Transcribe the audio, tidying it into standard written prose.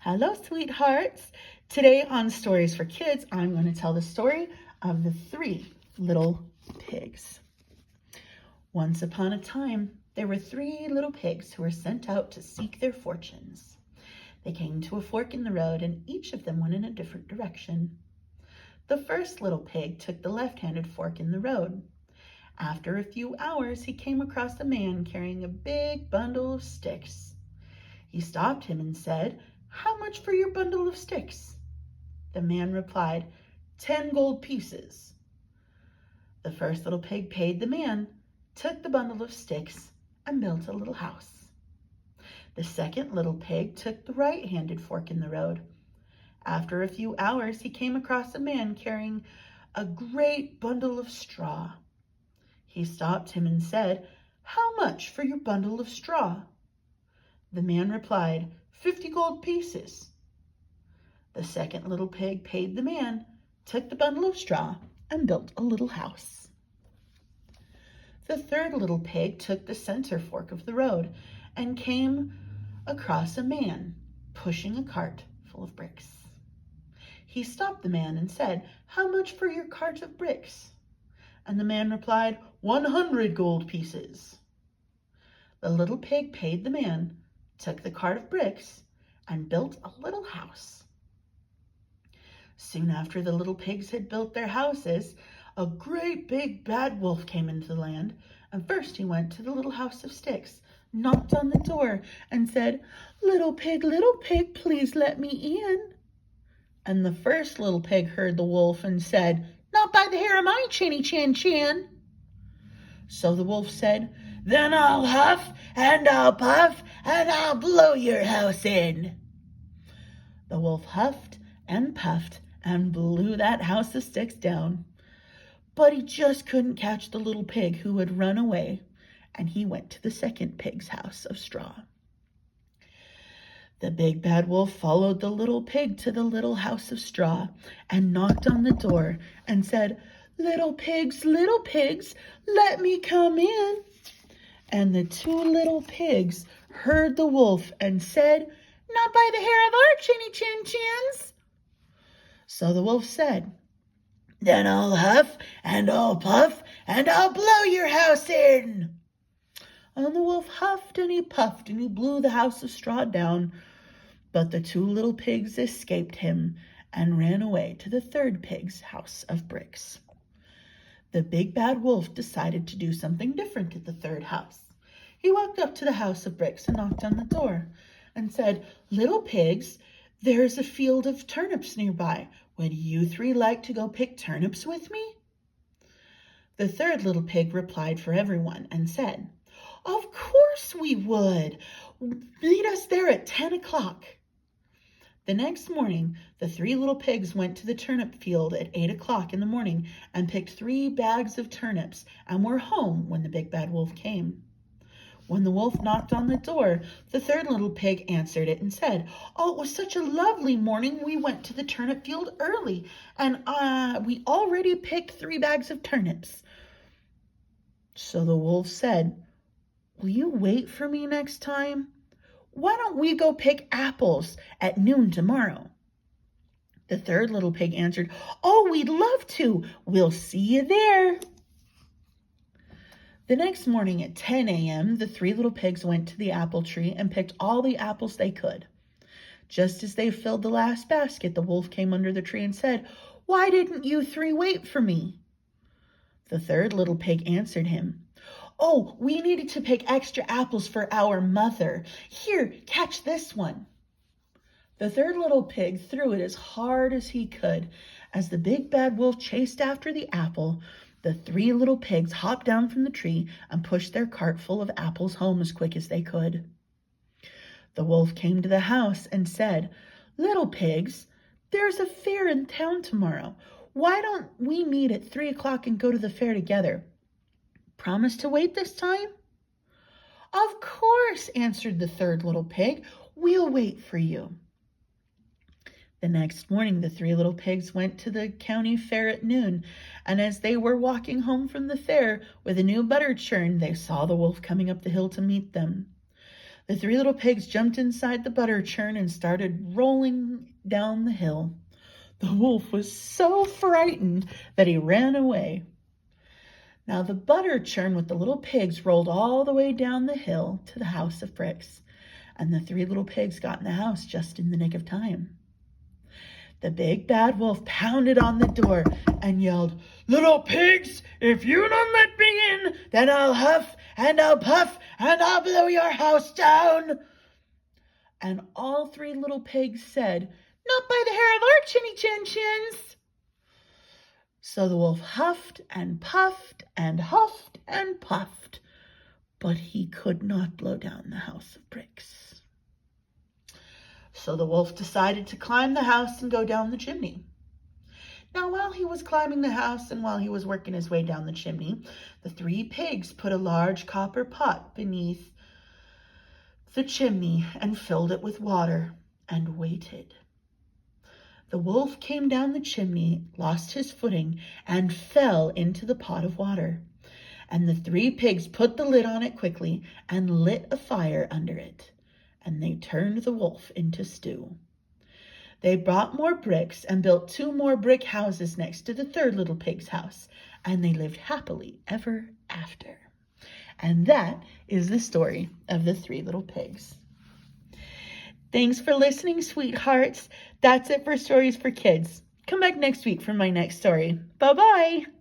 Hello, sweethearts. Today on Stories for Kids, I'm going to tell the story of the three little pigs. Once upon a time, there were three little pigs who were sent out to seek their fortunes. They came to a fork in the road, and each of them went in a different direction. The first little pig took the left-handed fork in the road. After a few hours, he came across a man carrying a big bundle of sticks. He stopped him and said, "How much for your bundle of sticks?" The man replied, 10 gold pieces. The first little pig paid the man, took the bundle of sticks, and built a little house. The second little pig took the right-handed fork in the road. After a few hours, he came across a man carrying a great bundle of straw. He stopped him and said, "How much for your bundle of straw?" The man replied, 50 gold pieces. The second little pig paid the man, took the bundle of straw, and built a little house. The third little pig took the center fork of the road and came across a man pushing a cart full of bricks. He stopped the man and said, "How much for your cart of bricks?" And the man replied, 100 gold pieces. The little pig paid the man, took the cart of bricks, and built a little house. Soon after the little pigs had built their houses, a great big bad wolf came into the land, and first he went to the little house of sticks, knocked on the door, and said, little pig, please let me in." And the first little pig heard the wolf and said, "Not by the hair of my chinny chin chin." So the wolf said, "Then I'll huff and I'll puff and I'll blow your house in." The wolf huffed and puffed and blew that house of sticks down. But he just couldn't catch the little pig who had run away, and he went to the second pig's house of straw. The big bad wolf followed the little pig to the little house of straw and knocked on the door and said, little pigs, let me come in." And the two little pigs heard the wolf and said, "Not by the hair of our chinny chin chins." So the wolf said, "Then I'll huff and I'll puff and I'll blow your house in." And the wolf huffed and he puffed and he blew the house of straw down. But the two little pigs escaped him and ran away to the third pig's house of bricks. The big bad wolf decided to do something different at the third house. He walked up to the house of bricks and knocked on the door and said, "Little pigs, there's a field of turnips nearby. Would you three like to go pick turnips with me?" The third little pig replied for everyone and said, "Of course we would. Meet us there at 10 o'clock. The next morning, the three little pigs went to the turnip field at 8 o'clock in the morning and picked 3 bags of turnips and were home when the big bad wolf came. When the wolf knocked on the door, the third little pig answered it and said, "Oh, it was such a lovely morning. We went to the turnip field early and we already picked 3 bags of turnips." So the wolf said, "Will you wait for me next time? Why don't we go pick apples at noon tomorrow?" The third little pig answered, "Oh, we'd love to. We'll see you there." The next morning at 10 a.m., the 3 little pigs went to the apple tree and picked all the apples they could. Just as they filled the last basket, the wolf came under the tree and said, "Why didn't you 3 wait for me?" The third little pig answered him, "Oh, we needed to pick extra apples for our mother. Here, catch this one." The third little pig threw it as hard as he could. As the big bad wolf chased after the apple, the 3 little pigs hopped down from the tree and pushed their cart full of apples home as quick as they could. The wolf came to the house and said, "Little pigs, there's a fair in town tomorrow. Why don't we meet at 3 o'clock and go to the fair together? Promise to wait this time?" "Of course," answered the third little pig. "We'll wait for you." The next morning, the 3 little pigs went to the county fair at noon, and as they were walking home from the fair with a new butter churn, they saw the wolf coming up the hill to meet them. The three little pigs jumped inside the butter churn and started rolling down the hill. The wolf was so frightened that he ran away. Now the butter churn with the little pigs rolled all the way down the hill to the house of bricks, and the three little pigs got in the house just in the nick of time. The big bad wolf pounded on the door and yelled, "Little pigs, if you don't let me in, then I'll huff and I'll puff and I'll blow your house down." And all three little pigs said, "Not by the hair of our chinny chin chins." So the wolf huffed and puffed and huffed and puffed, but he could not blow down the house of bricks. So the wolf decided to climb the house and go down the chimney. Now, while he was climbing the house and while he was working his way down the chimney, the three pigs put a large copper pot beneath the chimney and filled it with water and waited. The wolf came down the chimney, lost his footing, and fell into the pot of water. And the three pigs put the lid on it quickly and lit a fire under it. And they turned the wolf into stew. They brought more bricks and built 2 more brick houses next to the third little pig's house, and they lived happily ever after. And that is the story of the 3 little pigs. Thanks for listening, sweethearts. That's it for Stories for Kids. Come back next week for my next story. Bye-bye.